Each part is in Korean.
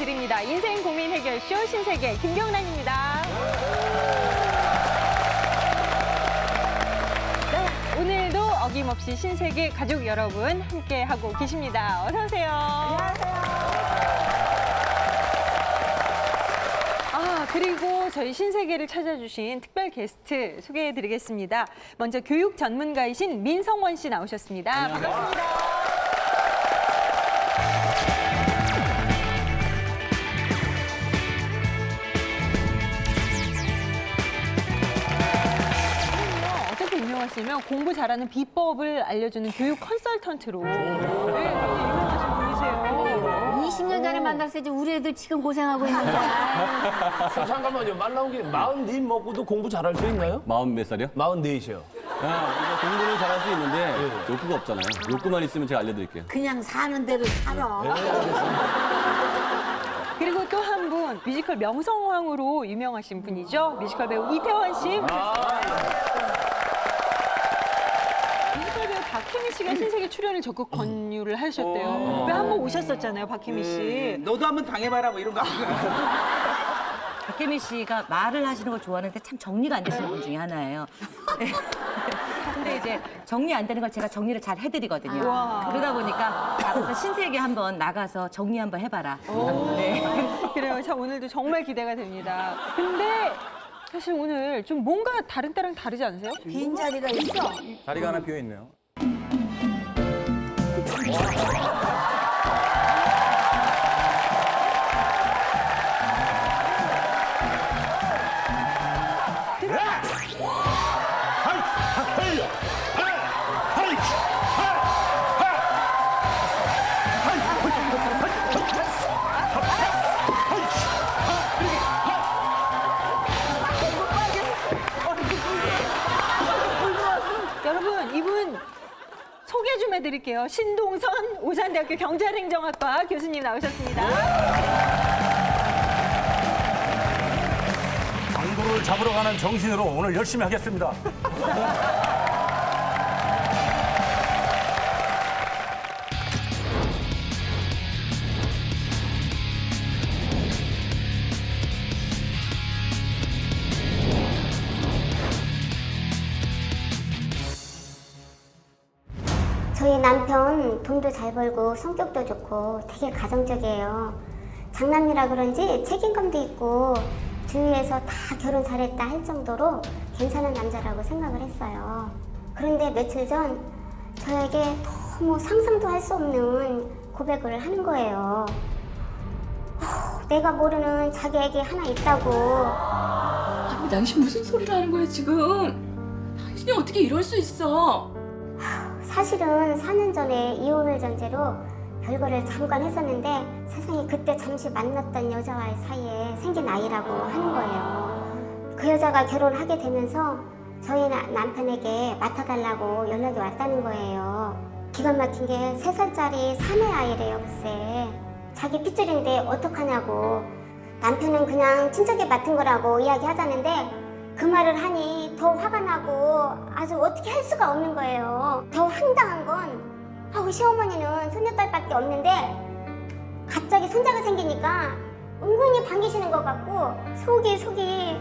인사드립니다. 인생 고민 해결쇼 신세계 김경란입니다. 네, 오늘도 어김없이 신세계 가족 여러분 함께하고 계십니다. 어서 오세요. 안녕하세요. 그리고 저희 신세계를 찾아주신 특별 게스트 소개해드리겠습니다. 먼저 교육 전문가이신 민성원 씨 나오셨습니다. 반갑습니다. 어떻게 유명하시면 공부 잘하는 비법을 알려주는 교육 컨설턴트로 유명하신 분이세요. 20년 전에 만났을 때 우리 애들 지금 고생하고 있는데. 잠깐만요. 말 나온 게 44 먹고도 공부 잘할 수 있나요? 40몇 살이요? 44이요. 공부는 잘할 수 있는데 욕구가 없잖아요. 욕구만 있으면 제가 알려드릴게요. 그냥 사는 대로 살아. 그리고 또 한 분, 뮤지컬 명성황후로 유명하신 분이죠. 뮤지컬 배우 이태원 씨. 뮤지컬 배우 박혜미 씨가 신세계 출연을 적극 권유를 하셨대요. 왜 한 번 오셨었잖아요, 박혜미 씨. 너도 한번 당해봐라 뭐 이런 거 아닌가요? 박혜미 씨가 말을 하시는 걸 좋아하는데 참 정리가 안 되시는 분 중에 하나예요. 근데 이제 정리 안 되는 걸 제가 정리를 잘 해드리거든요. 그러다 보니까 나가서 신세계 한번 나가서 정리 한번 해봐라. 네. 그래요. 자, 오늘도 정말 기대가 됩니다. 근데 사실 오늘 좀 뭔가 다른 때랑 다르지 않으세요? 빈자리가 있어. 자리가 하나 비어있네요. 여러분, 이분 소개 좀 해드릴게요. 신동선 오산대학교 경찰행정학과 교수님 나오셨습니다. 강도를 잡으러 가는 정신으로 오늘 열심히 하겠습니다. 저희 남편 돈도 잘 벌고 성격도 좋고 되게 가정적이에요. 장남이라 그런지 책임감도 있고 주위에서 다 결혼 잘했다 할 정도로 괜찮은 남자라고 생각을 했어요. 그런데 며칠 전 저에게 너무 상상도 할 수 없는 고백을 하는 거예요. 내가 모르는 자기에게 하나 있다고. 아니, 당신 무슨 소리를 하는 거야 지금? 당신이 어떻게 이럴 수 있어? 사실은 4년 전에 이혼을 전제로 별거를 잠깐 했었는데 세상에 그때 잠시 만났던 여자와의 사이에 생긴 아이라고 하는 거예요. 그 여자가 결혼하게 되면서 저희 남편에게 맡아달라고 연락이 왔다는 거예요. 기가 막힌 게 3살짜리 사내 아이래요, 글쎄. 자기 핏줄인데 어떡하냐고. 남편은 그냥 친척에 맡은 거라고 이야기하자는데 그 말을 하니 더 화가 나고 아주 어떻게 할 수가 없는 거예요. 더 황당한 건 시어머니는 손녀딸밖에 없는데 갑자기 손자가 생기니까 은근히 반기시는 것 같고 속이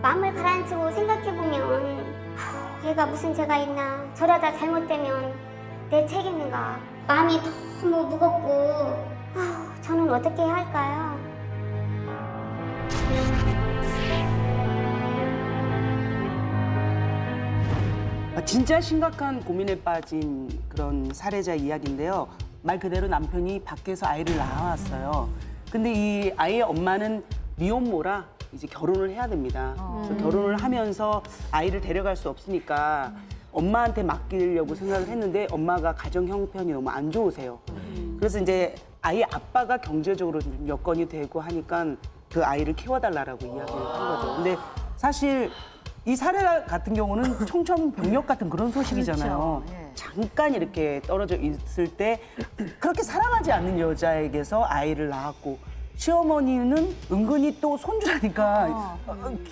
마음을 가라앉히고 생각해보면 얘가 무슨 죄가 있나, 저러다 잘못되면 내 책임인가. 마음이 너무 무겁고 저는 어떻게 해야 할까요? 진짜 심각한 고민에 빠진 그런 사례자 이야기인데요. 말 그대로 남편이 밖에서 아이를 낳아왔어요. 근데 이 아이의 엄마는 미혼모라 이제 결혼을 해야 됩니다. 그래서 결혼을 하면서 아이를 데려갈 수 없으니까 엄마한테 맡기려고 생각을 했는데 엄마가 가정 형편이 너무 안 좋으세요. 그래서 이제 아이 아빠가 경제적으로 좀 여건이 되고 하니까 그 아이를 키워달라고 이야기를 한 거죠. 근데 사실 이 사례 같은 경우는 청천벽력 같은 그런 소식이잖아요. 그렇죠. 예. 잠깐 이렇게 떨어져 있을 때 그렇게 사랑하지 않는 여자에게서 아이를 낳았고 시어머니는 은근히 또 손주라니까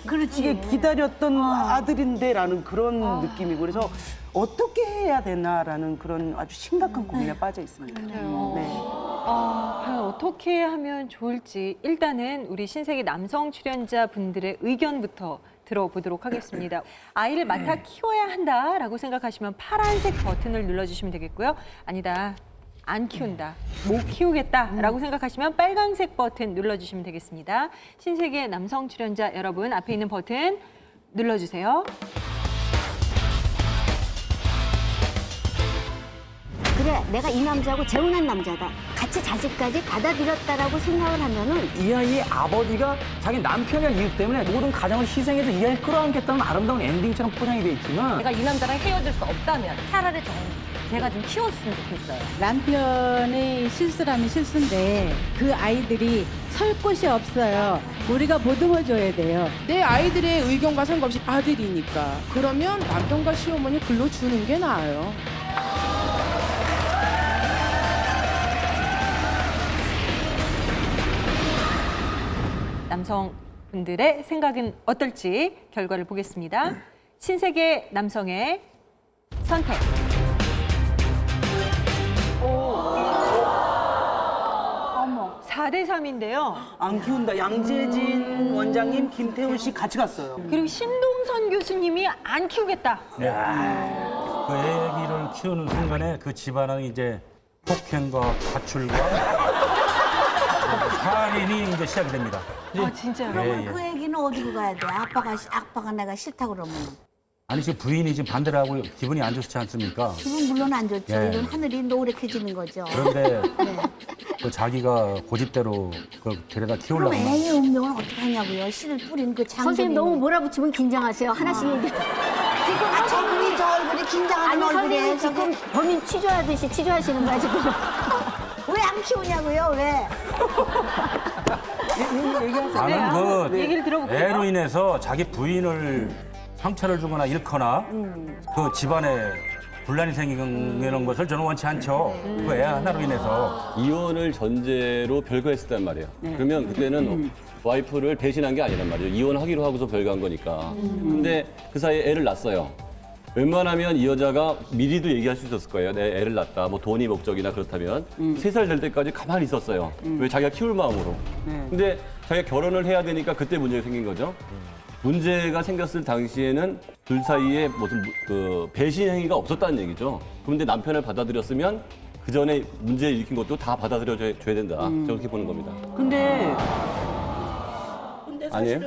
그렇지 기다렸던 아들인데라는 그런 느낌이고 그래서 어떻게 해야 되나라는 그런 아주 심각한 고민에 빠져 있습니다. 그래요. 네. 과연 어떻게 하면 좋을지 일단은 우리 신세계 남성 출연자분들의 의견부터 들어보도록 하겠습니다. 아이를 맡아 키워야 한다라고 생각하시면 파란색 버튼을 눌러주시면 되겠고요. 아니다, 안 키운다, 못 키우겠다라고 생각하시면 빨간색 버튼 눌러주시면 되겠습니다. 신세계 남성 출연자 여러분, 앞에 있는 버튼 눌러주세요. 그래, 내가 이 남자하고 재혼한 남자다. 같이 자식까지 받아들였다라고 생각을 하면은 이 아이의 아버지가 자기 남편의 이유 때문에 모든 가정을 희생해서 이 아이를 끌어안겠다는 아름다운 엔딩처럼 포장이 돼 있지만 내가 이 남자랑 헤어질 수 없다면 차라리 제가 좀 키웠으면 좋겠어요. 남편의 실수라면 실수인데 그 아이들이 설 곳이 없어요. 우리가 보듬어줘야 돼요. 내 아이들의 의견과 상관없이 아들이니까. 그러면 남편과 시어머니 불러주는 게 나아요. 남성분들의 생각은 어떨지 결과를 보겠습니다. 신세계 남성의 선택. 4대 3인데요. 안 키운다. 양재진 원장님, 김태훈 씨 같이 갔어요. 그리고 신동선 교수님이 안 키우겠다. 네. 그 애기를 키우는 순간에 그 집안은 이제 폭행과 가출과 살인이 이제 시작이 됩니다. 아, 진짜요? 예, 예. 그 애기는 어디로 가야 돼? 아빠가 내가 싫다 그러면. 아니 지금 부인이 지금 반대를 하고 기분이 안 좋지 않습니까? 기분 물론 안 좋죠. 예. 이건 하늘이 노력해지는 거죠. 그런데 네. 그 자기가 고집대로 그 데려다 키우려고 그럼 애의 운명은 어떻게 하냐고요? 씨를 뿌린 그 장군이. 선생님 너무 몰아붙이면 긴장하세요. 하나씩 얘기. 지금 저분이 저 얼굴이 긴장하는 아니 얼굴이에요. 선생님 지금 범인 취조하듯이 취조하시는 거야 지금. 왜 안 키우냐고요? 왜? 나는 그 얘기를 들어볼게요. 애로 인해서 자기 부인을 상처를 주거나 잃거나 그 집안에 분란이 생기는 것을 저는 원치 않죠. 그 애 하나로 인해서. 이혼을 전제로 별거했었단 말이에요. 그러면 그때는 와이프를 배신한 게 아니란 말이에요. 이혼하기로 하고서 별거한 거니까. 근데 그 사이에 애를 낳았어요. 웬만하면 이 여자가 미리도 얘기할 수 있었을 거예요. 내 애를 낳았다. 뭐 돈이 목적이나 그렇다면 3살 될 때까지 가만히 있었어요. 왜 자기가 키울 마음으로. 근데 자기가 결혼을 해야 되니까 그때 문제가 생긴 거죠. 문제가 생겼을 당시에는 둘 사이에 무슨 그 배신 행위가 없었다는 얘기죠. 그런데 남편을 받아들였으면 그 전에 문제 일으킨 것도 다 받아들여줘야 된다. 저는 그렇게 보는 겁니다. 근데 아니에요?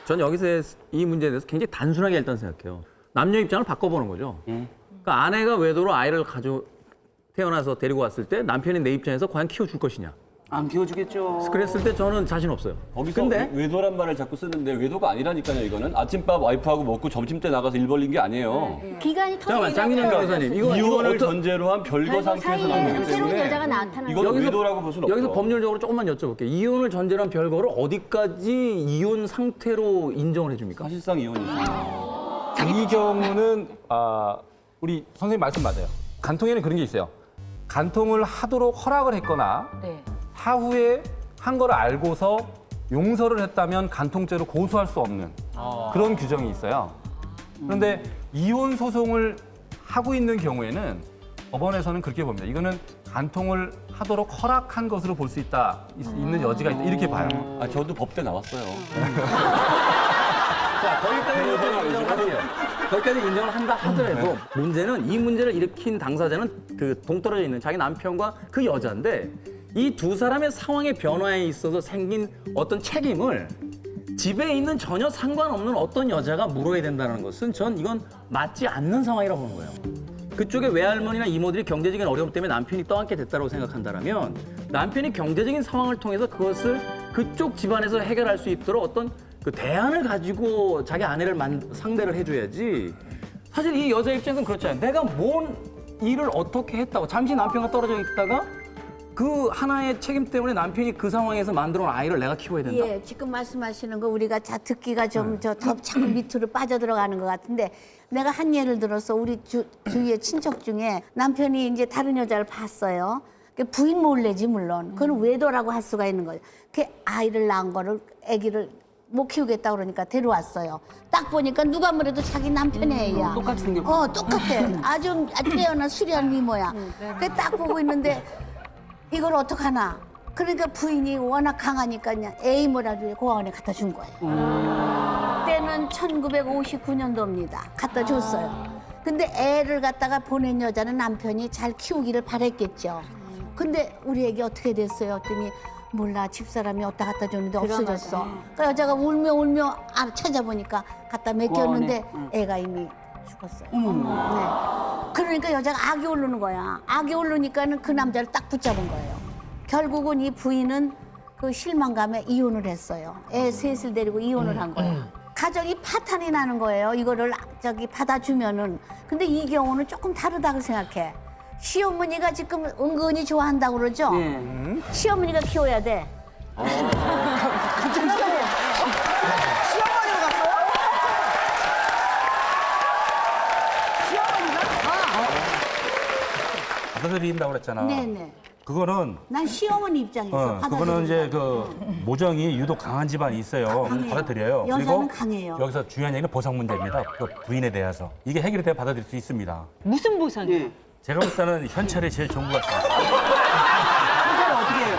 전 여기서 이 문제에 대해서 굉장히 단순하게 일단 생각해요. 남녀 입장을 바꿔보는 거죠. 그러니까 아내가 외도로 아이를 태어나서 데리고 왔을 때 남편이 내 입장에서 과연 키워줄 것이냐. 안 키워주겠죠. 그랬을 때 저는 자신 없어요. 거기서 근데 외도란 말을 자꾸 쓰는데 외도가 아니라니까요, 이거는. 아침밥 와이프하고 먹고 점심 때 나가서 일 벌린 게 아니에요. 기간이 잠깐만, 터지니까 장민영 변호사님. 이혼을 전제로 한 별거 상태에서 나온 거기 새로운 때문에 여자가 나타나는 이거는 외도라고 볼 수는 없죠. 여기서 법률적으로 조금만 여쭤볼게요. 이혼을 전제로 한 별거를 어디까지 이혼 상태로 인정을 해줍니까? 사실상 이혼이죠. 이 경우는 우리 선생님 말씀 맞아요. 간통에는 그런 게 있어요. 간통을 하도록 허락을 했거나 네. 사후에 한 걸 알고서 용서를 했다면 간통죄로 고소할 수 없는 그런 규정이 있어요. 그런데 이혼 소송을 하고 있는 경우에는 법원에서는 그렇게 봅니다. 이거는 간통을 하도록 허락한 것으로 볼 수 있는 여지가 있다. 이렇게 봐요. 아, 저도 법대 나왔어요. 자, 거기까지 인정을 한다 하더라도 문제는 이 문제를 일으킨 당사자는 그 동떨어져 있는 자기 남편과 그 여자인데 이 두 사람의 상황의 변화에 있어서 생긴 어떤 책임을 집에 있는 전혀 상관없는 어떤 여자가 물어야 된다는 것은 전 이건 맞지 않는 상황이라고 보는 거예요. 그쪽에 외할머니나 이모들이 경제적인 어려움 때문에 남편이 떠안게 됐다고 생각한다면 남편이 경제적인 상황을 통해서 그것을 그쪽 집안에서 해결할 수 있도록 어떤 그 대안을 가지고 자기 아내를 상대를 해줘야지. 사실 이 여자 입장에서는 그렇잖아요. 내가 뭔 일을 어떻게 했다고 잠시 남편과 떨어져 있다가 그 하나의 책임 때문에 남편이 그 상황에서 만들어 놓은 아이를 내가 키워야 된다. 예, 지금 말씀하시는 거 우리가 듣기가 좀 더 자꾸 밑으로 빠져들어가는 것 같은데 내가 한 예를 들어서 우리 주위의 친척 중에 남편이 이제 다른 여자를 봤어요. 부인 몰래지 물론. 그건 외도라고 할 수가 있는 거죠. 그 아이를 낳은 거를 아기를 못 키우겠다 그러니까 데려왔어요. 딱 보니까 누가 뭐래도 자기 남편의 애야. 똑같이 생겼고. 똑같아. 아주 뛰어난 수려한 미모야. 그래 딱 보고 있는데 이걸 어떡하나. 그러니까 부인이 워낙 강하니까 그냥 에이 뭐라도 고아원에 갖다 준 거예요. 그때는 1959년도입니다. 갖다 줬어요. 근데 애를 갖다가 보낸 여자는 남편이 잘 키우기를 바랬겠죠. 근데 우리 애기 어떻게 됐어요? 했더니 몰라, 집사람이 어디다 갖다 줬는데 없어졌어. 그러니까 여자가 울며 찾아보니까 갖다 맡겼는데 애가 이미 죽었어요. 네. 그러니까 여자가 악이 오르는 거야. 악이 오르니까는 그 남자를 딱 붙잡은 거예요. 결국은 이 부인은 그 실망감에 이혼을 했어요. 애 셋을 데리고 이혼을 한 거예요. 가정이 파탄이 나는 거예요. 이거를 받아주면은. 근데 이 경우는 조금 다르다고 생각해. 시어머니가 지금 은근히 좋아한다고 그러죠? 네. 시어머니가 키워야 돼. 갑자기 시어머니로 갔어요? 받아들인다고 그랬잖아. 네네. 그거는 난 시어머니 입장에서 받아들인다. 그거는 이제 그 모정이 유독 강한 집안이 있어요. 강해요. 받아들여요. 여자는 강해요. 여기서 중요한 얘기는 보상 문제입니다. 그 부인에 대해서 이게 해결이 돼야 받아들일 수 있습니다. 무슨 보상이요? 네. 제가 볼 때는 현찰이 제일 좋은 것 같습니다. 현찰은 어떻게 해요?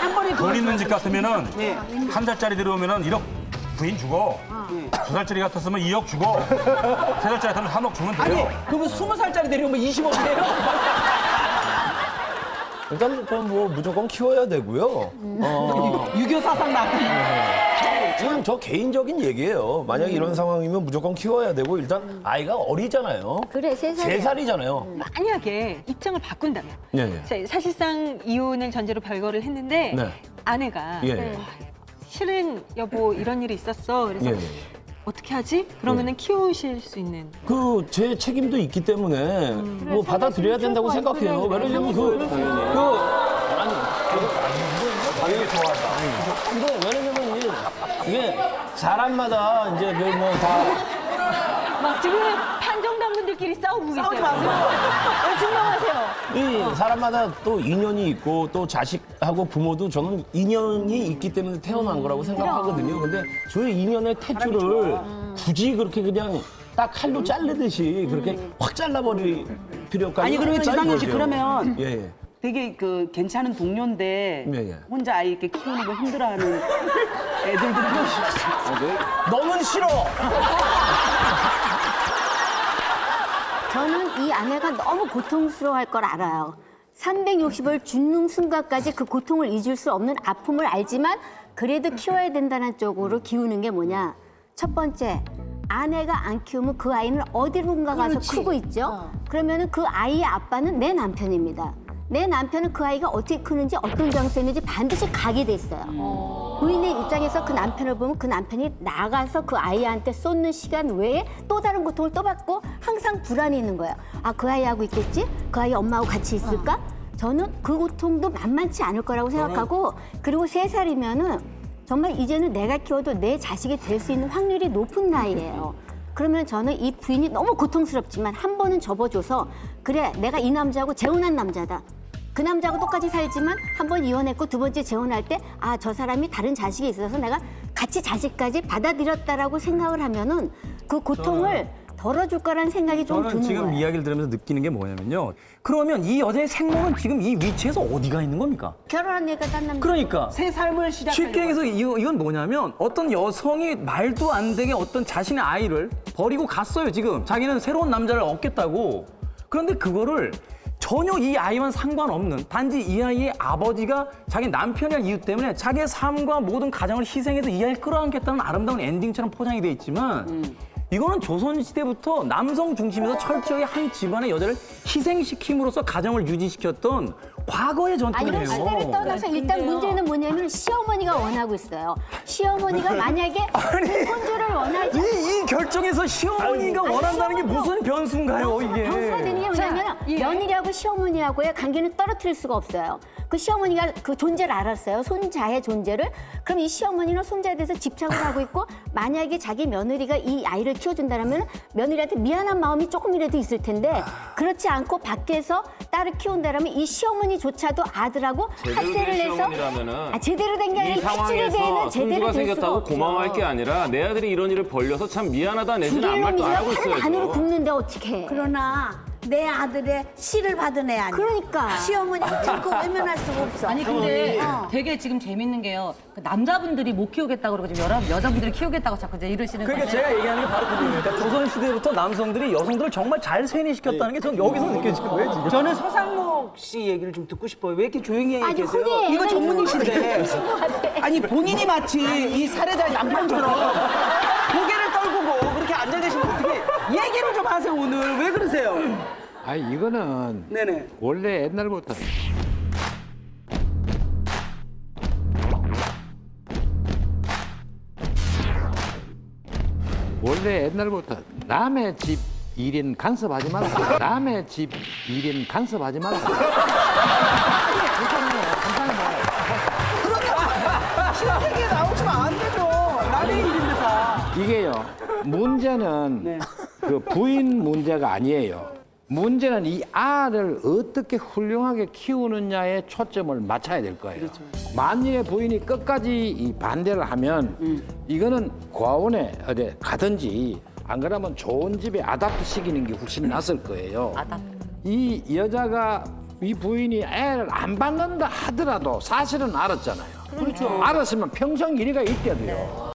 한 번에 돈 있는 집 같으면은 네. 한 달짜리 들어오면은 1억 부인 주고 네. 2달짜리 같았으면 2억 주고 3달짜리 같으면 3억 주면 아니, 돼요. 그러면 20살짜리 데려오면 20억이에요? 일단 뭐 무조건 키워야 되고요. 유교 사상 나쁘네. 지금 저 개인적인 얘기예요. 만약 이런 상황이면 무조건 키워야 되고 일단 아이가 어리잖아요. 그래, 3살이야. 3살이잖아요. 만약에 입장을 바꾼다면 네. 자, 사실상 이혼을 전제로 별거를 했는데 네. 아내가 예. 실은 여보 이런 일이 있었어. 그래서 예. 어떻게 하지? 그러면은 키우실 수 있는. 그 제 책임도 있기 때문에 뭐 받아들여야 된다고 생각해요. 왜냐면 아니 당연히 좋아한다. 근데 왜냐면 이게 사람마다 이제 막 지금 판정단분들끼리 싸우고 계세요. 싸우지 마세요. 증명하세요. 이 사람마다 또 인연이 있고 또 자식하고 부모도 저는 인연이 있기 때문에 태어난 거라고 생각하거든요. 근데 저의 인연의 탯줄을 굳이 그렇게 그냥 딱 칼로 자르듯이 그렇게 확 잘라버릴 필요까지 아니, 그러면 지상렬 씨 그러면 예. 되게 그 괜찮은 동료인데 예. 혼자 아이 이렇게 키우는 거 힘들어하는 애들도 있어요. 너는 싫어. 저는 이 아내가 너무 고통스러워할 걸 알아요. 360을 죽는 순간까지 그 고통을 잊을 수 없는 아픔을 알지만 그래도 키워야 된다는 쪽으로 기우는 게 뭐냐. 첫 번째, 아내가 안 키우면 그 아이는 어디론가 가서 크고 있죠. 그러면은 그 아이의 아빠는 내 남편입니다. 내 남편은 그 아이가 어떻게 크는지 어떤 장소에 있는지 반드시 가게 돼 있어요. 부인의 입장에서 그 남편을 보면 그 남편이 나가서 그 아이한테 쏟는 시간 외에 또 다른 고통을 또 받고 항상 불안이 있는 거예요. 아, 그 아이하고 있겠지? 그 아이 엄마하고 같이 있을까? 저는 그 고통도 만만치 않을 거라고 생각하고, 그리고 3살이면은 정말 이제는 내가 키워도 내 자식이 될 수 있는 확률이 높은 나이예요. 그러면 저는 이 부인이 너무 고통스럽지만 한 번은 접어줘서, 그래, 내가 이 남자하고 재혼한 남자다. 그 남자하고 똑같이 살지만 한 번 이혼했고 두 번째 재혼할 때 아, 저 사람이 다른 자식이 있어서 내가 같이 자식까지 받아들였다라고 생각을 하면은 그 고통을 덜어줄 거라는 생각이 좀 드는 저는 지금 거예요. 이야기를 들으면서 느끼는 게 뭐냐면요. 그러면 이 여자의 생명은 지금 이 위치에서 어디가 있는 겁니까? 결혼한 얘기가 딴 남자. 그러니까 새 삶을 시작하려고. 쉽게 얘기해서 이건 뭐냐면 어떤 여성이 말도 안 되게 어떤 자신의 아이를 버리고 갔어요. 지금 자기는 새로운 남자를 얻겠다고. 그런데 그거를 전혀 이 아이와 상관없는, 단지 이 아이의 아버지가 자기 남편이란 이유 때문에 자기의 삶과 모든 가정을 희생해서 이 아이를 끌어안겠다는 아름다운 엔딩처럼 포장이 돼 있지만 이거는 조선시대부터 남성 중심에서 철저히 한 집안의 여자를 희생시킴으로써 가정을 유지시켰던 과거의 아니, 전통이에요. 이런 시대를 떠나서 일단 문제는 뭐냐면 시어머니가 원하고 있어요. 시어머니가 만약에 그 손주를 원하지. 부인 결정해서 시어머니가 원한다는 게 무슨 변수인가요, 이게? 변수가 되는 게 뭐냐면 며느리하고 시어머니하고의 관계는 떨어뜨릴 수가 없어요. 그 시어머니가 그 존재를 알았어요. 손자의 존재를. 그럼 이 시어머니는 손자에 대해서 집착을 하고 있고 만약에 자기 며느리가 이 아이를 키워준다면 며느리한테 미안한 마음이 조금이라도 있을 텐데 그렇지 않고 밖에서 딸을 키운다면 이 시어머니조차도 아들하고 합세를 해서 제대로 된 게 아니라 핏줄에 대해는 제대로 될 수가 없죠. 고마워할 게 아니라 내 아들이 이런 일을 벌려서 참 미안하다 내지는 아무 말도 안 하고 있어요. 안으로 굽는데 어떡해. 그러나 내 아들의 씨를 받은 애 아니야. 그러니까. 시어머니 자꾸 외면할 수가 없어. 아니 근데 되게 지금 재밌는 게요. 그 남자분들이 못 키우겠다고 그러고 지금 여자분들이 키우겠다고 자꾸 이제 이러시는 그러니까 건데. 제가 얘기하는 게 바로 그거예요. 그러니까 조선시대부터 남성들이 여성들을 정말 잘 세뇌시켰다는 게 저는 여기서 느껴지는 거예요, 지금. 저는 서상목 씨 얘기를 좀 듣고 싶어요. 왜 이렇게 조용히 아니, 계세요? 흔히 이거 전문이신데. 아니 본인이 마치 이 살해자의 남편처럼 고개를 떨구고 그렇게 앉아 계시면 어떻게 얘기를 좀 하세요 오늘. 왜 그러세요? 아니 이거는 네네. 원래 옛날부터 남의 집 일인 간섭하지 마라. 남의 집 일인 간섭하지 마라. 신세계에 나오시면 안 되죠. 남의 일인데 다. 이게요. 문제는 그 부인 문제가 아니에요. 문제는 이 알을 어떻게 훌륭하게 키우느냐에 초점을 맞춰야 될 거예요. 만일에 부인이 끝까지 이 반대를 하면 이거는 고아원에 어디 가든지 안 그러면 좋은 집에 아답트 시키는 게 훨씬 낫을 거예요. 이 여자가 이 부인이 애를 안 받는다 하더라도 사실은 알았잖아요. 그렇죠. 알았으면 평생 이리가 있게 돼요.